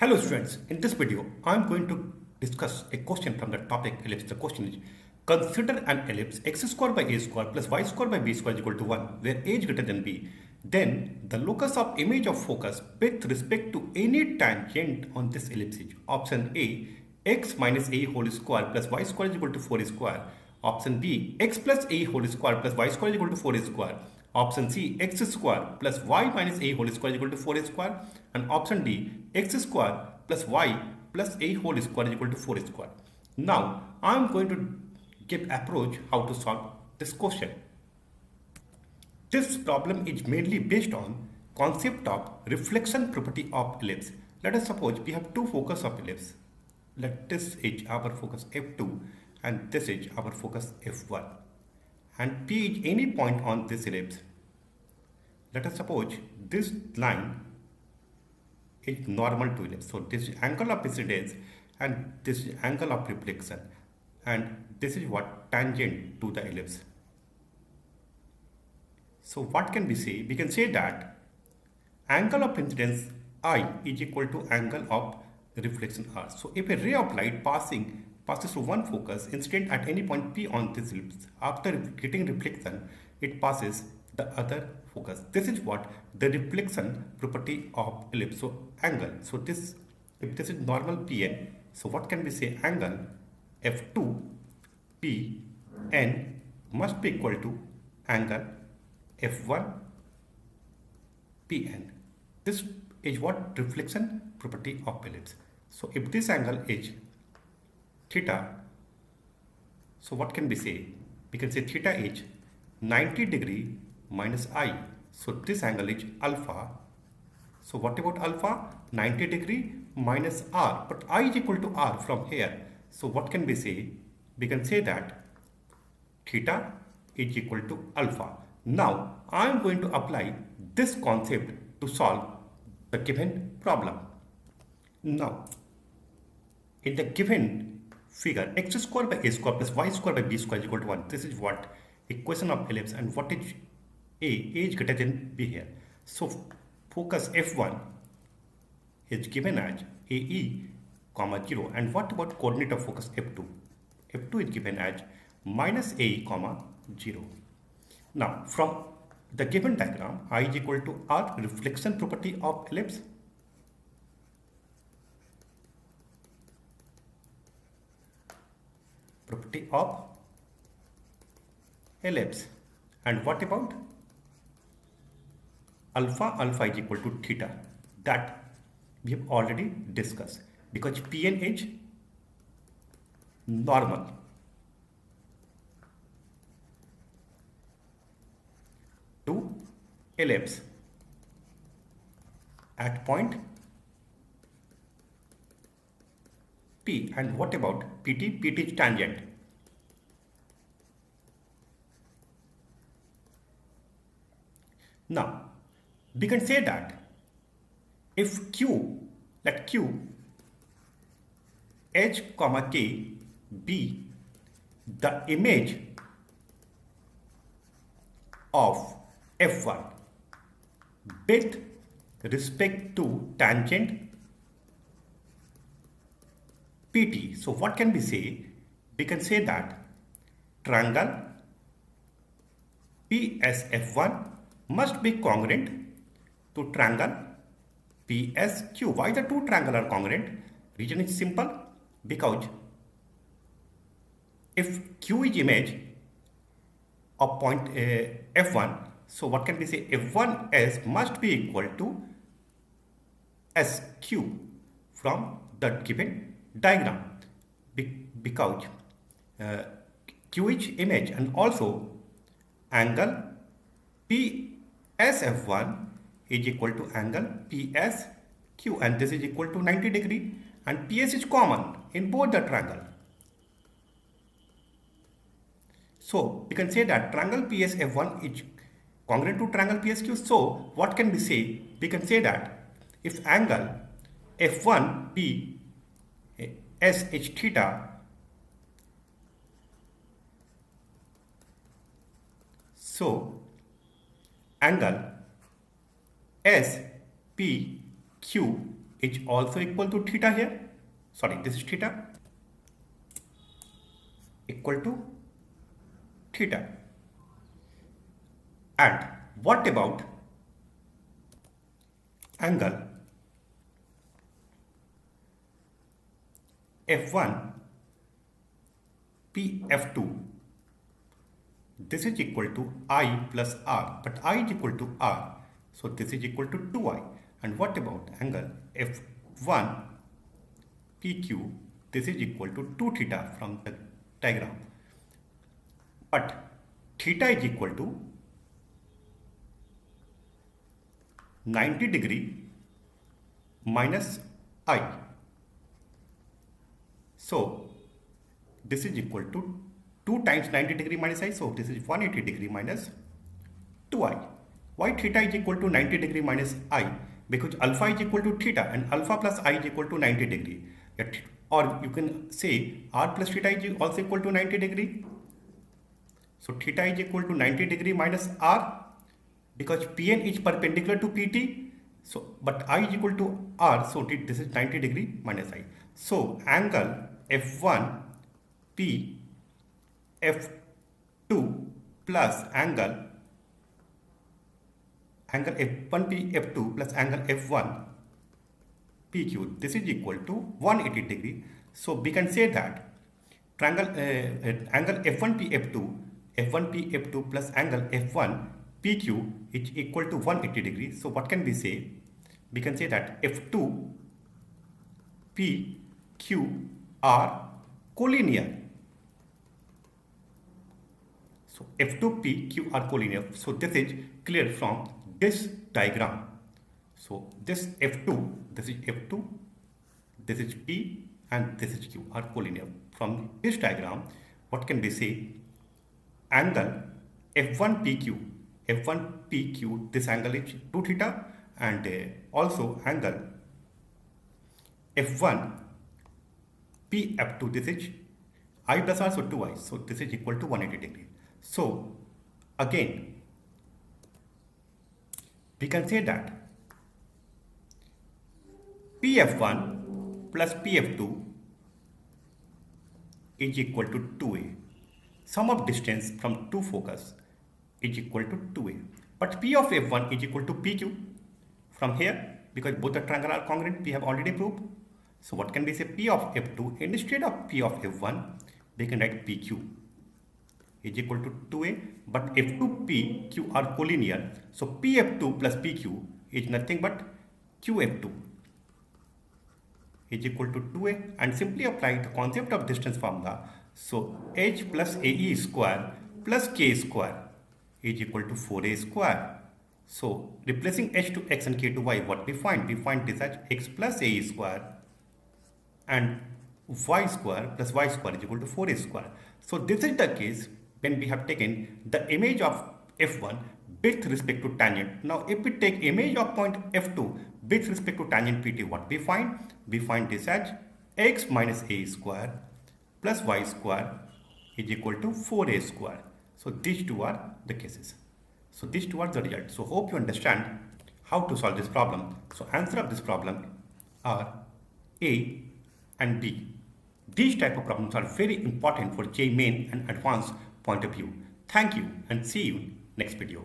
Hello students, in this video I am going to discuss a question from the topic ellipse. The question is, consider an ellipse x square by a square plus y square by b square is equal to 1 where a is greater than b. Then the locus of image of focus with respect to any tangent on this ellipse is option A, x minus a whole square plus y square is equal to 4 square. Option B, x plus a whole square plus y square is equal to 4 square. Option C, x square plus y minus a whole square is equal to 4 square. And option D, x square plus y plus a whole square is equal to 4 square. Now, I am going to give approach how to solve this question. This problem is mainly based on concept of reflection property of ellipse. Let us suppose we have two focus of ellipse. Let this is our focus f2 and this is our focus f1. And P is any point on this ellipse. Let us suppose this line is normal to ellipse. So this is angle of incidence and this is angle of reflection, and this is what tangent to the ellipse. So what can we say? We can say that angle of incidence I is equal to angle of reflection R. So if a ray of light passes through one focus incident at any point P on this ellipse, after getting reflection, it passes the other focus. This is what the reflection property of ellipse. So angle. So this, if this is normal Pn, so what can we say? Angle F2 Pn must be equal to angle F1 Pn. This is what reflection property of ellipse. So if this angle is theta, so what can we say? We can say theta is 90 degree minus I. So this angle is alpha. So what about alpha? 90 degree minus R. But I is equal to R from here. So what can we say? We can say that theta is equal to alpha. Now I am going to apply this concept to solve the given problem. Now in the given figure, x square by a square plus y square by b square is equal to 1. This is what equation of ellipse, and what is a is greater than b here. So focus f1 is given as ae comma 0, and what about coordinate of focus f2? f2 is given as minus ae comma 0. Now from the given diagram, I is equal to r, reflection property of ellipse, property of ellipse, and what about alpha? Alpha is equal to theta, that we have already discussed, because Pn is normal to ellipse at point P. And what about Pt? Pt is tangent. Now we can say that if Q, let Q h comma k be the image of f1 with respect to tangent Pt. So what can we say? We can say that triangle PSF1 must be congruent to triangle PSQ. Why the two triangles are congruent? Reason is simple, because if Q is image of point F1, so what can we say? F1S must be equal to SQ from the given diagram, because Q is image, and also angle PSF1 is equal to angle PSQ, and this is equal to 90 degree, and PS is common in both the triangle. So we can say that triangle PSF1 is congruent to triangle PSQ. So what can we say? We can say that if angle F1P S is theta, so angle S P Q is also equal to theta here. Sorry, this is theta equal to theta. And what about angle F1 PF2? This is equal to I plus R, but I is equal to R, so this is equal to 2I. And what about angle F1 PQ? This is equal to 2 theta from the diagram, but theta is equal to 90 degree minus I. So this is equal to 2 times 90 degree minus I, so this is 180 degree minus 2I. Why theta is equal to 90 degree minus I? Because alpha is equal to theta and alpha plus I is equal to 90 degree. Or you can say R plus theta is also equal to 90 degree. So theta is equal to 90 degree minus R, because Pn is perpendicular to Pt. So but I is equal to R, so this is 90 degree minus I. So angle F1 P F2 plus angle F1 P F2 plus angle F1 PQ, this is equal to 180 degree. So we can say that triangle angle F1 P F2 plus angle F1 PQ is equal to 180 degree. So what can we say? We can say that F2 PQ are collinear. So F2 PQ are collinear. So this is clear from this diagram. So this F2, this is F2, this is P and this is Q are collinear. From this diagram, what can we say? Angle F1 PQ, this angle is 2 theta, and also angle F1 PF2, this is I plus R, so 2I, so this is equal to 180 degree. So again, we can say that PF1 plus PF2 is equal to 2A. Sum of distance from two focus is equal to 2A. But P of F1 is equal to PQ from here, because both the triangle are congruent, we have already proved. So what can we say? P of F2 instead of P of F1, we can write PQ is equal to 2A, but F2 PQ are collinear, so PF2 plus PQ is nothing but QF2 is equal to 2A, and simply apply the concept of distance formula. So H plus AE square plus K square is equal to 4A square. So replacing H to X and K to Y, what we find? We find this as X plus AE square and Y square plus Y square is equal to 4A square. So this is the case when we have taken the image of F1 with respect to tangent. Now if we take image of point F2 with respect to tangent PT, what we find? We find this as X minus A square plus Y square is equal to 4A square. So these two are the cases. So these two are the results. So hope you understand how to solve this problem. So answer of this problem are A and B. These type of problems are very important for JEE Main and advanced point of view. Thank you and see you next video.